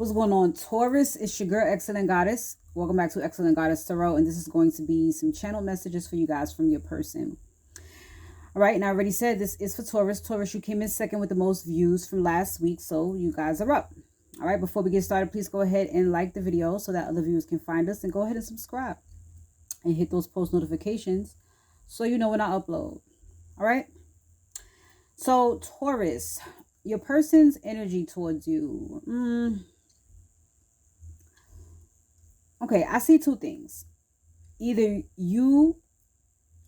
What's going on, Taurus? It's your girl, Excellent Goddess. Welcome back to Excellent Goddess Tarot, and this is going to be some channel messages for you guys from your person. All right, and I already said this is for Taurus. Taurus, you came in second with the most views from last week, so you guys are up. All right, before we get started, please go ahead and like the video so that other viewers can find us, and go ahead and subscribe and hit those post notifications so you know when I upload. All right, so Taurus, your person's energy towards you. Okay, I see two things. Either you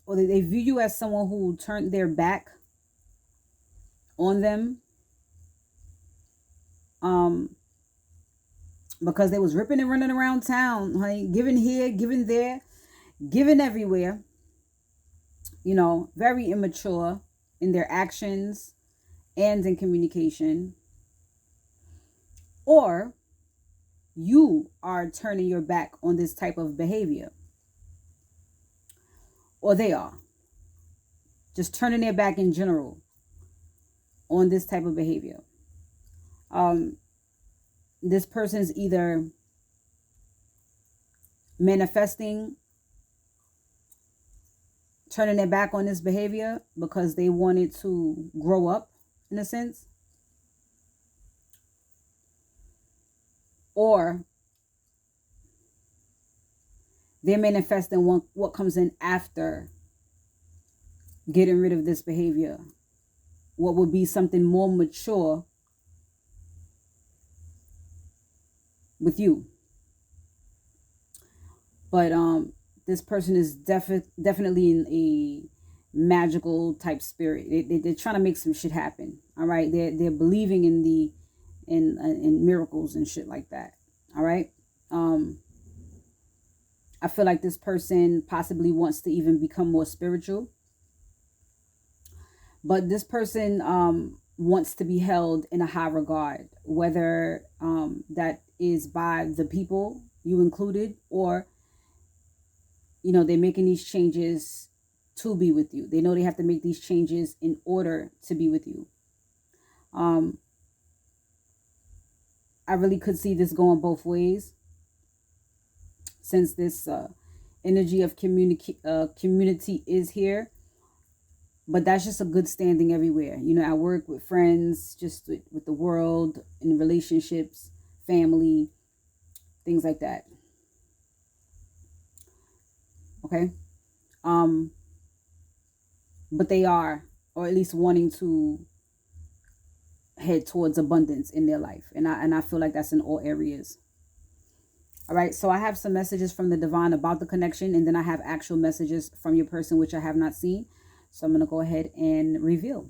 or they view you as someone who turned their back on them because they was ripping and running around town, honey, giving here, giving there, giving everywhere. You know, very immature in their actions and in communication. Or you are turning your back on this type of behavior. Or they are. Just turning their back in general on this type of behavior. This person is either manifesting, turning their back on this behavior because they wanted to grow up, in a sense. Or they're manifesting what comes in after getting rid of this behavior. What would be something more mature with you. But this person is definitely in a magical type spirit. They're trying to make some shit happen. All right. They're believing in in miracles and shit like that. All right. I feel like this person possibly wants to even become more spiritual. But this person wants to be held in a high regard, whether that is by the people you included, or, you know, they're making these changes to be with you. They know they have to make these changes in order to be with you. I really could see this going both ways, since this energy of community is here. But that's just a good standing everywhere. You know, at work, with friends, just with the world, in relationships, family, things like that. Okay. But they are, or at least wanting to head towards abundance in their life. And I feel like that's in all areas. All right. So I have some messages from the divine about the connection, and then I have actual messages from your person, which I have not seen. So I'm going to go ahead and reveal.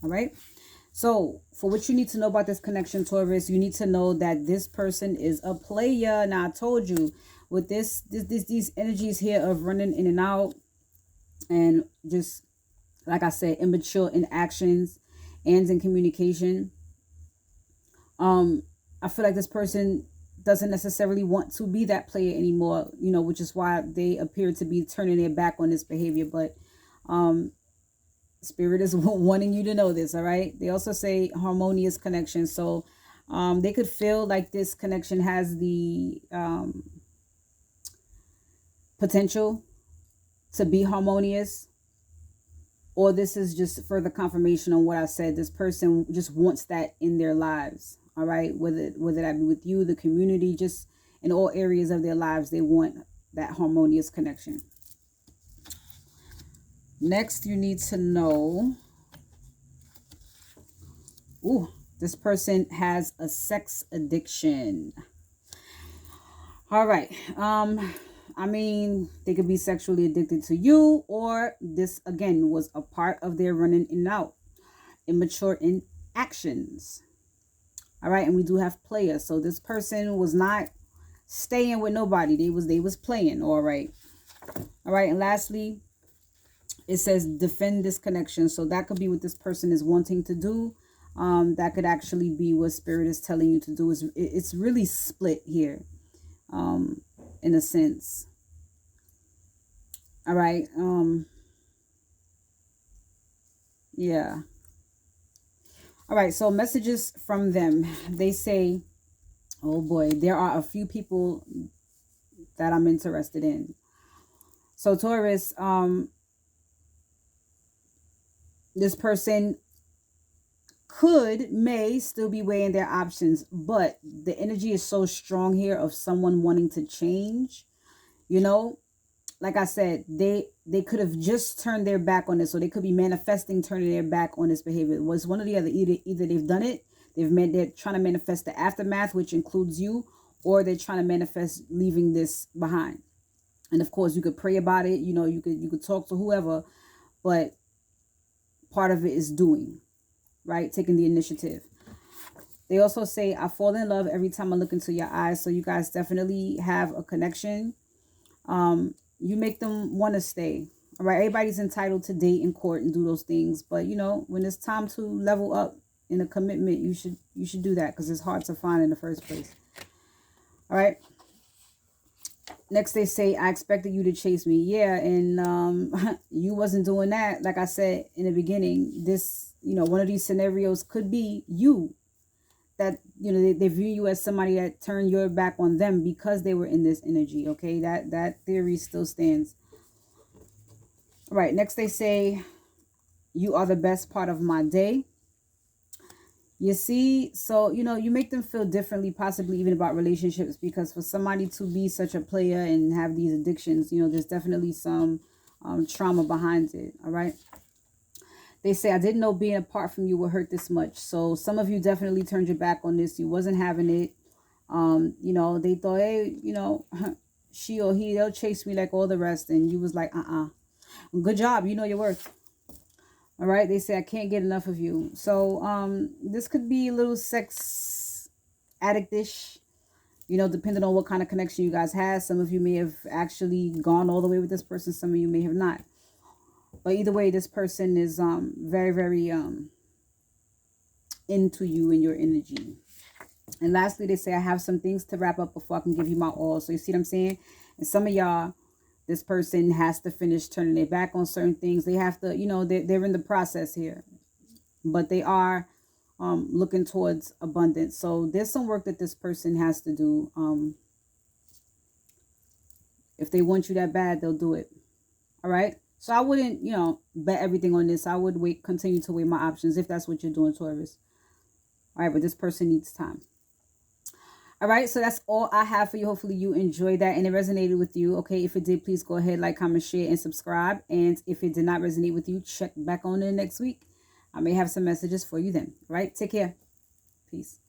All right. So for what you need to know about this connection, Taurus, you need to know that this person is a player. Now, I told you with these energies here of running in and out, and just, like I said, immature in actions and in communication. I feel like this person doesn't necessarily want to be that player anymore, you know, which is why they appear to be turning their back on this behavior. But Spirit is wanting you to know this. All right. They also say harmonious connection. So they could feel like this connection has the potential to be harmonious. Or this is just further confirmation on what I said. This person just wants that in their lives. All right. Whether that be with you, the community, just in all areas of their lives, they want that harmonious connection. Next, you need to know, this person has a sex addiction. All right. I mean, they could be sexually addicted to you, or this, again, was a part of their running in and out. Immature in actions. All right. And we do have players. So this person was not staying with nobody. They was playing. All right. All right. And lastly, it says defend this connection. So that could be what this person is wanting to do. That could actually be what Spirit is telling you to do. It's really split here, in a sense. All right. Yeah. All right. So messages from them. They say Oh boy, there are a few people that I'm interested in. So Taurus, this person may still be weighing their options, but the energy is so strong here of someone wanting to change. You know, like I said, they could have just turned their back on this, so they could be manifesting turning their back on this behavior. It was one or the other. Either they've done it, they're trying to manifest the aftermath, which includes you, or they're trying to manifest leaving this behind. And of course, you could pray about it. You know, you could talk to whoever, but part of it is doing, right? Taking the initiative. They also say, I fall in love every time I look into your eyes. So you guys definitely have a connection. You make them want to stay. All right. Everybody's entitled to date in court and do those things. But, you know, when it's time to level up in a commitment, you should do that, because it's hard to find in the first place. All right. Next, they say, I expected you to chase me. Yeah, and you wasn't doing that. Like I said in the beginning, this, you know, one of these scenarios could be you. That, you know, they view you as somebody that turned your back on them because they were in this energy. Okay, that theory still stands. All right, next they say, you are the best part of my day. You see, so, you know, you make them feel differently, possibly even about relationships, because for somebody to be such a player and have these addictions, you know, there's definitely some trauma behind it. All right. They say, I didn't know being apart from you would hurt this much. So some of you definitely turned your back on this. You wasn't having it. You know, they thought, hey, you know, she or he, they'll chase me like all the rest. And you was like, good job. You know your worth. All right. They say, I can't get enough of you. So this could be a little sex addict-ish, you know, depending on what kind of connection you guys have. Some of you may have actually gone all the way with this person. Some of you may have not. But either way, this person is very, very into you and your energy. And lastly, they say, I have some things to wrap up before I can give you my all. So you see what I'm saying? And some of y'all, this person has to finish turning their back on certain things. They have to, you know, they're in the process here. But they are looking towards abundance. So there's some work that this person has to do. If they want you that bad, they'll do it. All right. So I wouldn't, you know, bet everything on this. I would continue to weigh my options if that's what you're doing, Taurus. All right. But this person needs time. All right, so that's all I have for you. Hopefully you enjoyed that and it resonated with you. Okay, if it did, please go ahead, like, comment, share, and subscribe. And if it did not resonate with you, check back on in next week. I may have some messages for you then. All right, take care. Peace.